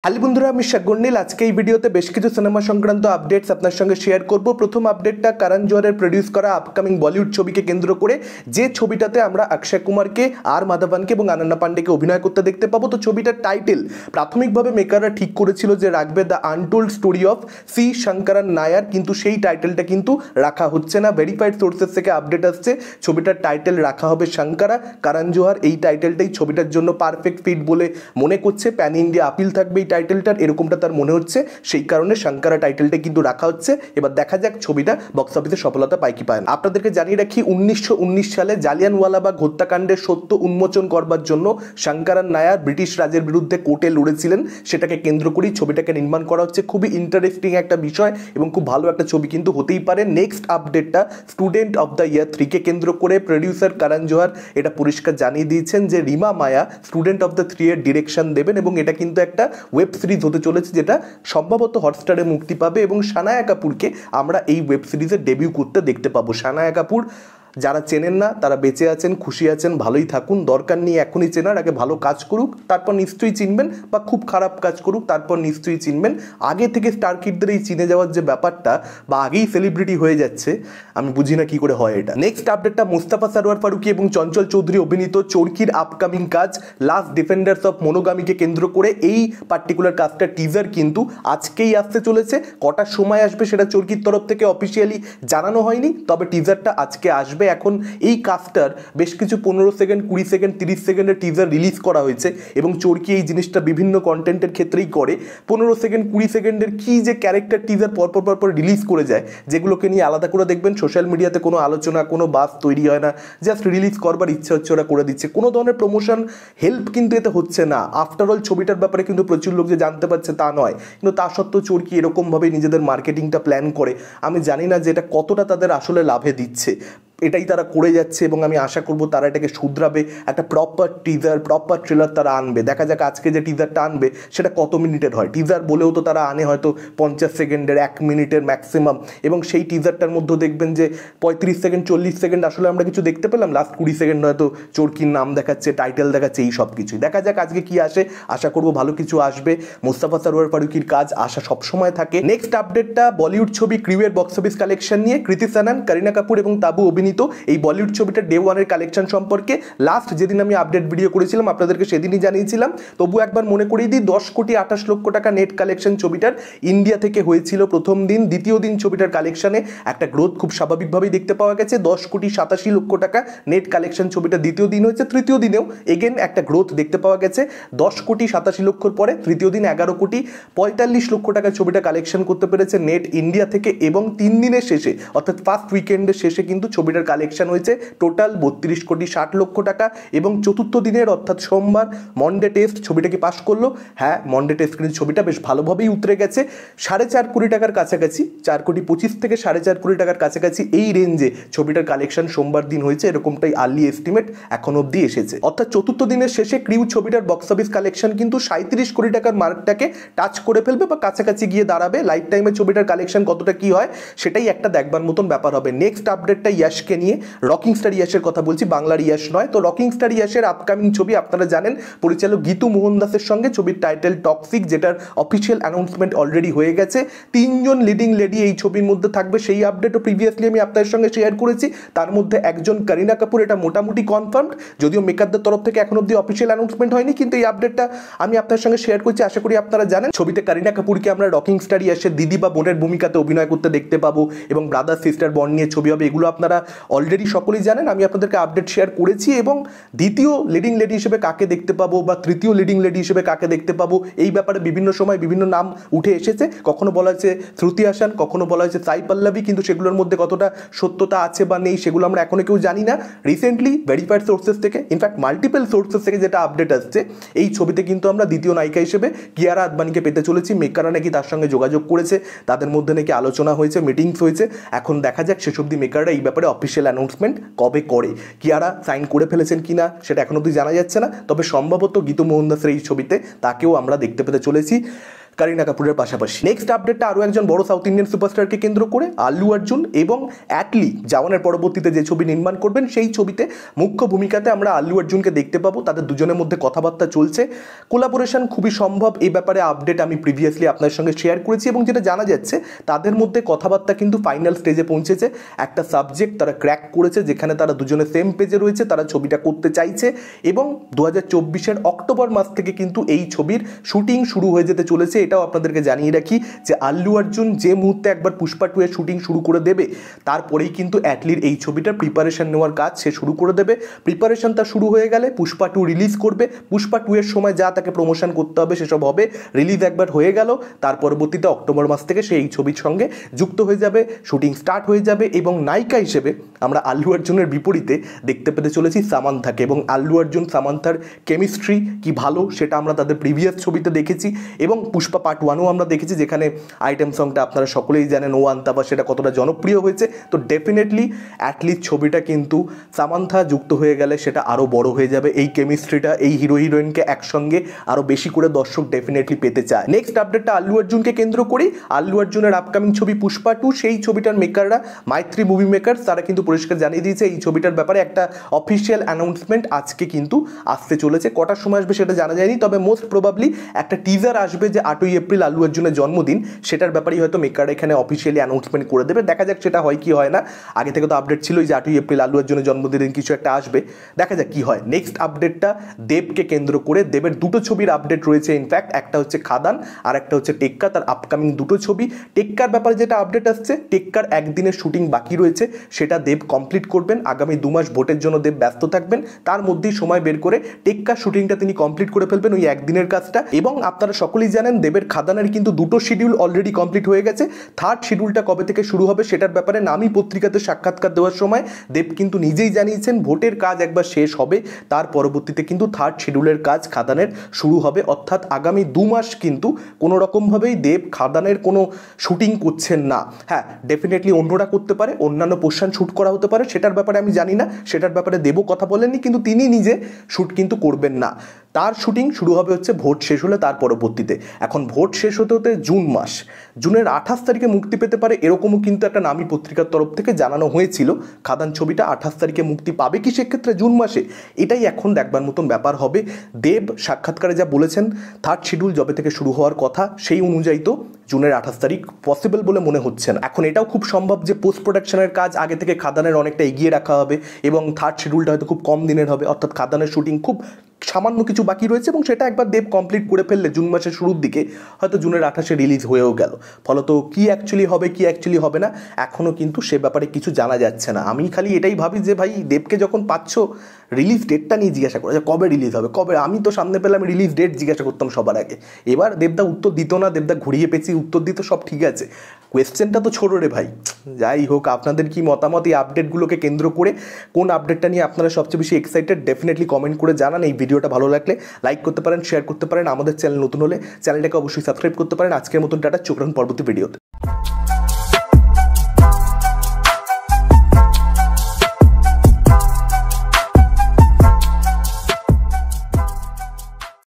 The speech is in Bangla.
হ্যালো বন্ধুরা, আমি শাগন্নিল। আজকে এই ভিডিওতে বেশ কিছু সিনেমা সংক্রান্ত আপডেটস আপনার সঙ্গে শেয়ার করব। প্রথম আপডেটটা করণ জোহরের প্রডিউস করা আপকামিং বলিউড ছবিকে কেন্দ্র করে, যে ছবিটাতে আমরা অক্ষয় কুমারকে, আর মাধবনকে এবং অনন্যা পান্ডেকে অভিনয় করতে দেখতে পাবো। তো ছবিটার টাইটেল প্রাথমিকভাবে মেকাররা ঠিক করেছিল যে রাখবে the untold story of C Sankaran Nair, কিন্তু সেই টাইটেলটা কিন্তু রাখা হচ্ছে না। ভেরিফাইড সোর্সেস থেকে আপডেট আসছে ছবিটার টাইটেল রাখা হবে শঙ্করা। করণ জোহর এই টাইটেলটাই ছবিটার জন্য পারফেক্ট ফিট বলে মনে করছে। প্যান ইন্ডিয়া আপিল থাকবে এই টাইটেলটার, এরকমটা তার মনে হচ্ছে। সেই কারণে শঙ্করা টাইটেলটা কিন্তু রাখা হচ্ছে। এবার দেখা যাক ছবিটা বক্স অফিসে সফলতা পায় কি পায় না। আপনাদেরকে জানিয়ে রাখি, 1919 সালে জালিয়ানওয়ালাবাগ হত্যাকাণ্ডের সত্য উন্মোচন করবার জন্য শঙ্করন নায়ার ব্রিটিশ রাজের বিরুদ্ধে কোর্টে লড়েছিলেন। সেটাকে কেন্দ্র করেই ছবিটাকে নির্মাণ করা হচ্ছে। খুবই ইন্টারেস্টিং একটা বিষয় এবং খুব ভালো একটা ছবি কিন্তু হতেই পারে। নেক্সট আপডেটটা স্টুডেন্ট অফ দ্য ইয়ার 3-কে কেন্দ্র করে প্রডিউসার করণ জোহর এটা পরিষ্কার জানিয়ে দিয়েছেন যে রিমা মায়া স্টুডেন্ট অফ দ্য 3-এর ডিরেকশন দেবেন এবং এটা কিন্তু একটা ওয়েব সিরিজ হতে চলেছে, যেটা সম্ভবত হটস্টারে মুক্তি পাবে এবং সানায়া কাপুরকে আমরা এই ওয়েব সিরিজে ডেবিউ করতে দেখতে পাবো। সানায়া কাপুর যারা চেনেন না তারা বেঁচে আছেন, খুশি আছেন, ভালোই থাকুন। দরকার নেই এখনই চেনার, আগে ভালো কাজ করুক তারপর নিশ্চয়ই চিনবেন, বা খুব খারাপ কাজ করুক তারপর নিশ্চয়ই চিনবেন। আগে থেকে স্টার কিডদের এই চিনে যাওয়ার যে ব্যাপারটা, বা আগেই সেলিব্রিটি হয়ে যাচ্ছে, আমি বুঝি না কি করে হয় এটা। নেক্সট আপডেটটা মুস্তাফা সরোয়ার ফারুকী এবং চঞ্চল চৌধুরী অভিনীত চরকির আপকামিং কাজ লাস্ট ডিফেন্ডার্স অফ মনোগামীকে কেন্দ্র করে। এই পার্টিকুলার কাজটা টিজার কিন্তু আজকেই আসতে চলেছে। কটার সময় আসবে সেটা চরকির তরফ থেকে অফিসিয়ালি জানানো হয়নি, তবে টিজারটা আজকে আসবে। এখন এই কাজটার বেশ কিছু 15 সেকেন্ড, 20 সেকেন্ড, 30 সেকেন্ডের টিজার রিলিজ করা হয়েছে এবং চরকি এই জিনিসটা বিভিন্ন কন্টেন্টের ক্ষেত্রেই করে। 15 সেকেন্ড, 20 সেকেন্ডের কি যে ক্যারেক্টার টিজার পরপর রিলিজ করে যায়, যেগুলোকে নিয়ে আলাদা করে দেখবেন সোশ্যাল মিডিয়াতে কোনো আলোচনা, কোনো বাস তৈরি হয় না। জাস্ট রিলিজ করবার ইচ্ছা হচ্ছে, ওরা করে দিচ্ছে। কোনো ধরনের প্রমোশন হেল্প কিন্তু এতে হচ্ছে না। আফটারঅল ছবিটার ব্যাপারে কিন্তু প্রচুর লোক যে জানতে পারছে তা নয়, কিন্তু তা সত্ত্বেও চরকি এরকমভাবে নিজেদের মার্কেটিংটা প্ল্যান করে। আমি জানি না যে এটা কতটা তাদের আসলে লাভে দিচ্ছে। এটাই তারা করে যাচ্ছে এবং আমি আশা করব তারা এটাকে শুধরাবে। একটা প্রপার টিজার, প্রপার ট্রেলার তারা আনবে। দেখা যাক আজকে যে টিজারটা আনবে সেটা কত মিনিটের হয়। টিজার বলেও তো তারা আনে হয়তো 50 সেকেন্ডের, 1 মিনিটের ম্যাক্সিমাম, এবং সেই টিজারটার মধ্যে দেখবেন যে 35 সেকেন্ড, 40 সেকেন্ড আসলে আমরা কিছু দেখতে পেলাম। লাস্ট 20 সেকেন্ড হয়তো চরকির নাম দেখাচ্ছে, টাইটেল দেখাচ্ছে, এই সব কিছুই। দেখা যাক আজকে কি আসে, আশা করব ভালো কিছু আসবে। মুস্তাফা সরোয়ার ফারুকীর কাজ আশা সবসময় থাকে। নেক্সট আপডেটটা বলিউড ছবি ক্রিউয়ের বক্স অফিস কালেকশন নিয়ে। কৃতি সানন, করিনা কাপুর এবং তাবু অভিনীত এই বলিউড ছবিটা ডে ওয়ানের কালেকশন সম্পর্কে লাস্ট যেদিন আমি আপডেট ভিডিও করেছিলাম আপনাদেরকে সেদিনই জানিয়েছিলাম। তবু একবার মনে করিয়ে দিই, 10,28,00,000 টাকা নেট কালেকশন ছবিটার ইন্ডিয়া থেকে হয়েছিল প্রথম দিন। দ্বিতীয় দিন ছবিটার কালেকশনে একটা গ্রোথ খুব স্বাভাবিকভাবেই দেখতে পাওয়া গেছে। 10,87,00,000 টাকা নেট কালেকশন ছবিটা দ্বিতীয় দিন হয়েছে। তৃতীয় দিনেও এগেন একটা গ্রোথ দেখতে পাওয়া গেছে। 10,87,00,000 পরে তৃতীয় দিন 11,45,00,000 টাকা ছবিটা কালেকশন করতে পেরেছে নেট ইন্ডিয়া থেকে। এবং 3 দিনের শেষে অর্থাৎ ফার্স্ট উইকেন্ডের শেষে কিন্তু ছবিটার কালেকশন হয়েছে টোটাল 32,60,00,000 টাকা। এবং চতুর্থ দিনের অর্থাৎ সোমবার মন্ডে টেস্ট ছবিটাকে পাস করলো। হ্যাঁ, মন্ডে টেস্ট কিন্তু ছবিটা বেশ ভালোভাবেই উতরে গেছে। 4.5 কোটি টাকার কাছাকাছি, 4,25,00,000 থেকে 4.5 কোটি টাকার কাছাকাছি এই রেঞ্জে ছবিটার কালেকশন সোমবার দিন হয়েছে, এরকমটাই আর্লি এস্টিমেট এখন অবধি এসেছে। অর্থাৎ চতুর্থ দিনের শেষে ক্রিউ ছবিটার বক্স অফিস কালেকশন কিন্তু 37 কোটি টাকার মার্কটাকে টাচ করে ফেলবে বা কাছাকাছি গিয়ে দাঁড়াবে। লাইফ টাইমে ছবিটার কালেকশন কতটা কি হয় সেটাই একটা দেখবার মতন ব্যাপার হবে। নেক্সট আপডেটটা ইয়াশকে নিয়ে। রকিং স্টার ইয়াশের কথা বলছি, বাংলার ইয়াশ নয়। তো রকিং স্টার ইয়াশের আপকামিং ছবি আপনারা জানেন পরিচালক গীতু মোহনদাসের সঙ্গে। ছবির টাইটেল টক্সিক, যেটার অফিসিয়াল অ্যানাউন্সমেন্ট অলরেডি হয়ে গেছে। 3 জন লিডিং লেডি এই ছবির মধ্যে থাকবে, সেই আপডেটও প্রিভিয়াসলি আমি আপনাদের সঙ্গে শেয়ার করেছি। তার মধ্যে একজন করিনা কাপুর, এটা মোটামুটি কনফার্মড, যদিও মেকারদের তরফ থেকে এখন অব্দি অফিসিয়াল অ্যানাউন্সমেন্ট হয়নি, কিন্তু এই আপডেটটা আমি আপনাদের সঙ্গে শেয়ার করছি, আশা করি আপনারা জানেন। ছবিতে করিনা কাপুরকে আমরা রকিং স্টার ইয়াশের দিদি বা বোনের ভূমিকাতে অভিনয় করতে দেখতে পাবো এবং ব্রাদার সিস্টার বন্ড নিয়ে ছবি হবে। এগুলো আপনারা অলরেডি সকলেই জানেন, আমি আপনাদেরকে আপডেট শেয়ার করেছি। এবং দ্বিতীয় লিডিং লেডি হিসেবে কাকে দেখতে পাবো বা তৃতীয় লিডিং লেডি হিসেবে কাকে দেখতে পাবো, এই ব্যাপারে বিভিন্ন সময় বিভিন্ন নাম উঠে এসেছে। কখনো বলা হয়েছে শ্রুতি হাসান, কখনো বলা হয়েছে সাই পল্লবী, কিন্তু সেগুলোর মধ্যে কতটা সত্যতা আছে বা নেই সেগুলো আমরা এখনো কেউ জানি না। রিসেন্টলি ভেরিফাইড সোর্সেস থেকে, ইনফ্যাক্ট মাল্টিপল সোর্সেস থেকে যেটা আপডেট আসছে, এই ছবিতে কিন্তু আমরা দ্বিতীয় নায়িকা হিসেবে কিয়ারা আদবানিকে পেতে চলেছি। মেকাররা নাকি তার সঙ্গে যোগাযোগ করেছে, তাদের মধ্যে নাকি আলোচনা হয়েছে, মিটিংস হয়েছে। এখন দেখা যাক শেষ অবধি মেকাররা এই ব্যাপারে অফিসিয়াল অ্যানাউন্সমেন্ট কবে করে। কিয়ারা সাইন করে ফেলেছেন কিনা সেটা এখন অবধি জানা যাচ্ছে না, তবে সম্ভবত গীতু মোহনদাসের এই ছবিতে তাকেও আমরা দেখতে পেতে চলেছি। কারিনা কাপুরের পাশাপাশি। নেক্সট আপডেটটা আরও একজন বড় সাউথ ইন্ডিয়ান সুপারস্টারকে কেন্দ্র করে, আল্লু অর্জুন এবং অ্যাটলি জওয়ানের পরবর্তীতে যে ছবি নির্মাণ করবেন সেই ছবিতে মুখ্য ভূমিকাতে আমরা আল্লু অর্জুনকে দেখতে পাবো। তাদের দুজনের মধ্যে কথাবার্তা চলছে, কোলাবোরেশন খুবই সম্ভব। এই ব্যাপারে আপডেট আমি প্রিভিয়াসলি আপনার সঙ্গে শেয়ার করেছি এবং যেটা জানা যাচ্ছে তাদের মধ্যে কথাবার্তা কিন্তু ফাইনাল স্টেজে পৌঁছেছে। একটা সাবজেক্ট তারা ক্র্যাক করেছে যেখানে তারা দুজনে সেম পেজে রয়েছে, তারা ছবিটা করতে চাইছে এবং 2024-এর অক্টোবর মাস থেকে কিন্তু এই ছবির শুটিং শুরু হয়ে যেতে চলেছে। এটাও আপনাদেরকে জানিয়ে রাখি যে আল্লু অর্জুন যে মুহূর্তে একবার পুষ্পা 2 এর শুটিং শুরু করে দেবে তারপরেই কিন্তু অ্যাটলির এই ছবিটার প্রিপারেশন নেওয়ার কাজ সে শুরু করে দেবে। প্রিপারেশনটা শুরু হয়ে গেলে পুষ্পা 2 রিলিজ করবে, পুষ্পা 2 এর সময় যা তাকে প্রমোশন করতে হবে সেসব হবে। রিলিজ একবার হয়ে গেল, তার পরবর্তীতে অক্টোবর মাস থেকে সে এই ছবির সঙ্গে যুক্ত হয়ে যাবে, শুটিং স্টার্ট হয়ে যাবে এবং নায়িকা হিসেবে আমরা আল্লু অর্জুনের বিপরীতে দেখতে পেতে চলেছি সামান্থাকে। এবং আল্লু অর্জুন সামান্থার কেমিস্ট্রি কি ভালো সেটা আমরা তাদের প্রিভিয়াস ছবিতে দেখেছি এবং পুষ্পা পার্ট 1ও আমরা দেখেছি, যেখানে আইটেম সংটা আপনারা সকলেই জানেন ও আন্তাবা, সেটা কতটা জনপ্রিয় হয়েছে। তো ডেফিনেটলি অ্যাটলিস্ট ছবিটা কিন্তু সামান্থা যুক্ত হয়ে গেলে সেটা আরও বড় হয়ে যাবে। এই কেমিস্ট্রিটা এই হিরো হিরোইনকে একসঙ্গে আরও বেশি করে দর্শক ডেফিনেটলি পেতে চায়। নেক্সট আপডেটটা আল্লু অর্জুনকে কেন্দ্র করেই, আল্লু অর্জুনের আপকামিং ছবি পুষ্পা 2, সেই ছবিটার মেকাররা মাইত্রী মুভি মেকার্স, তারা কিন্তু পরিষ্কার জানিয়ে দিয়েছে এই ছবিটার ব্যাপারে একটা অফিসিয়াল অ্যানাউন্সমেন্ট আজকে কিন্তু আসতে চলেছে। কটার সময় আসবে সেটা জানা যায়নি, তবে মোস্ট প্রবাবলি একটা টিজার আসবে যে 8ই এপ্রিল আল্লু অর্জুনের জন্মদিন, সেটার ব্যাপারেই হয়তো মেকাররা এখানে অফিসিয়ালি অ্যানাউন্সমেন্ট করে দেবে। দেখা যাক সেটা হয় কি হয় না। আগে থেকে তো আপডেট ছিল যে 8ই এপ্রিল আল্লু অর্জুনের জন্মদিন কিছু একটা আসবে, দেখা যাক কি হয়। নেক্সট আপডেটটা দেবকে কেন্দ্র করে, দেবের দুটো ছবির আপডেট রয়েছে। ইনফ্যাক্ট একটা হচ্ছে খাদান আর একটা হচ্ছে টেক্কা, তার আপকামিং দুটো ছবি। টেক্কার ব্যাপারে যেটা আপডেট আসছে, টেক্কার একদিনের শুটিং বাকি রয়েছে, সেটা দেব কমপ্লিট করবেন। আগামী 2 মাস ভোটের জন্য দেব ব্যস্ত থাকবেন, তার মধ্যেই সময় বের করে টেক্কার শুটিংটা তিনি কমপ্লিট করে ফেলবেন ওই একদিনের কাজটা। এবং আপনারা সকলেই জানেন দেবের খাদানের কিন্তু দুটো শিডিউল অলরেডি কমপ্লিট হয়ে গেছে। থার্ড শিডিউলটা কবে থেকে শুরু হবে সেটার ব্যাপারে নামী পত্রিকাতে সাক্ষাৎকার দেওয়ার সময় দেব কিন্তু নিজেই জানিয়েছেন ভোটের কাজ একবার শেষ হবে তার পরবর্তীতে কিন্তু থার্ড শিডিউলের কাজ খাদানের শুরু হবে। অর্থাৎ আগামী 2 মাস কিন্তু কোনো রকমভাবেই দেব খাদানের কোনো শুটিং করছেন না। হ্যাঁ, ডেফিনেটলি অন্যরা করতে পারে, অন্যান্য পোর্শন শ্যুট করা হতে পারে, সেটার ব্যাপারে আমি জানি না, সেটার ব্যাপারে দেবও কথা বলেননি, কিন্তু তিনি নিজে শ্যুট কিন্তু করবেন না। তার শুটিং শুরু হবে হচ্ছে ভোট শেষ হলে তার পরবর্তীতে। এখন ভোট শেষ হতে হতে জুন মাস, জুনের 28 তারিখে মুক্তি পেতে পারে এরকমও কিন্তু একটা নামী পত্রিকার তরফ থেকে জানানো হয়েছিল। খাদান ছবিটা 28 তারিখে মুক্তি পাবে কি সেক্ষেত্রে জুন মাসে, এটাই এখন দেখবার মতন ব্যাপার হবে। দেব সাক্ষাৎকারে যা বলেছেন থার্ড শিডিউল যবে থেকে শুরু হওয়ার কথা সেই অনুযায়ী তো জুনের 28 তারিখ পসিবল বলে মনে হচ্ছে না। এখন এটাও খুব সম্ভব যে পোস্ট প্রোডাকশনের কাজ আগে থেকে খাদানের অনেকটা এগিয়ে রাখা হবে এবং থার্ড শিডিউলটা হয়তো খুব কম দিনের হবে, অর্থাৎ খাদানের শুটিং খুব সামান্য কিছু বাকি রয়েছে এবং সেটা একবার দেব কমপ্লিট করে ফেললে জুন মাসের শুরুর দিকে হয়তো জুনের 28-এ রিলিজ হয়েও গেল। ফলত কি অ্যাকচুয়ালি হবে কি অ্যাকচুয়ালি হবে না এখনও কিন্তু সে ব্যাপারে কিছু জানা যাচ্ছে না। আমি খালি এটাই ভাবি যে ভাই দেবকে যখন পাচ্ছ রিলিজ ডেটটা নিয়ে জিজ্ঞাসা করো যে কবে রিলিজ হবে, কবে। আমি তো সামনে পেলাম রিলিজ ডেট জিজ্ঞাসা করতাম সবার আগে, এবার দেবদা উত্তর দিত না, দেবদা ঘুরিয়ে পেঁচিয়ে উত্তর দিত, সব ঠিক আছে, কোয়েশ্চেনটা তো ছোটো রে ভাই। যাই হোক, আপনাদের কি মতামত এই আপডেটগুলোকে কেন্দ্র করে, কোন আপডেটটা নিয়ে আপনারা সবচেয়ে বেশি এক্সাইটেড ডেফিনেটলি কমেন্ট করে জানান। এই ভিডিওটা ভালো লাগলে লাইক করতে পারেন, শেয়ার করতে পারেন, আমাদের চ্যানেল নতুন হলে চ্যানেলটাকে অবশ্যই সাবস্ক্রাইব করতে পারেন। আজকের মতন টাটা, চোখ রাখুন পরবর্তী ভিডিওতে।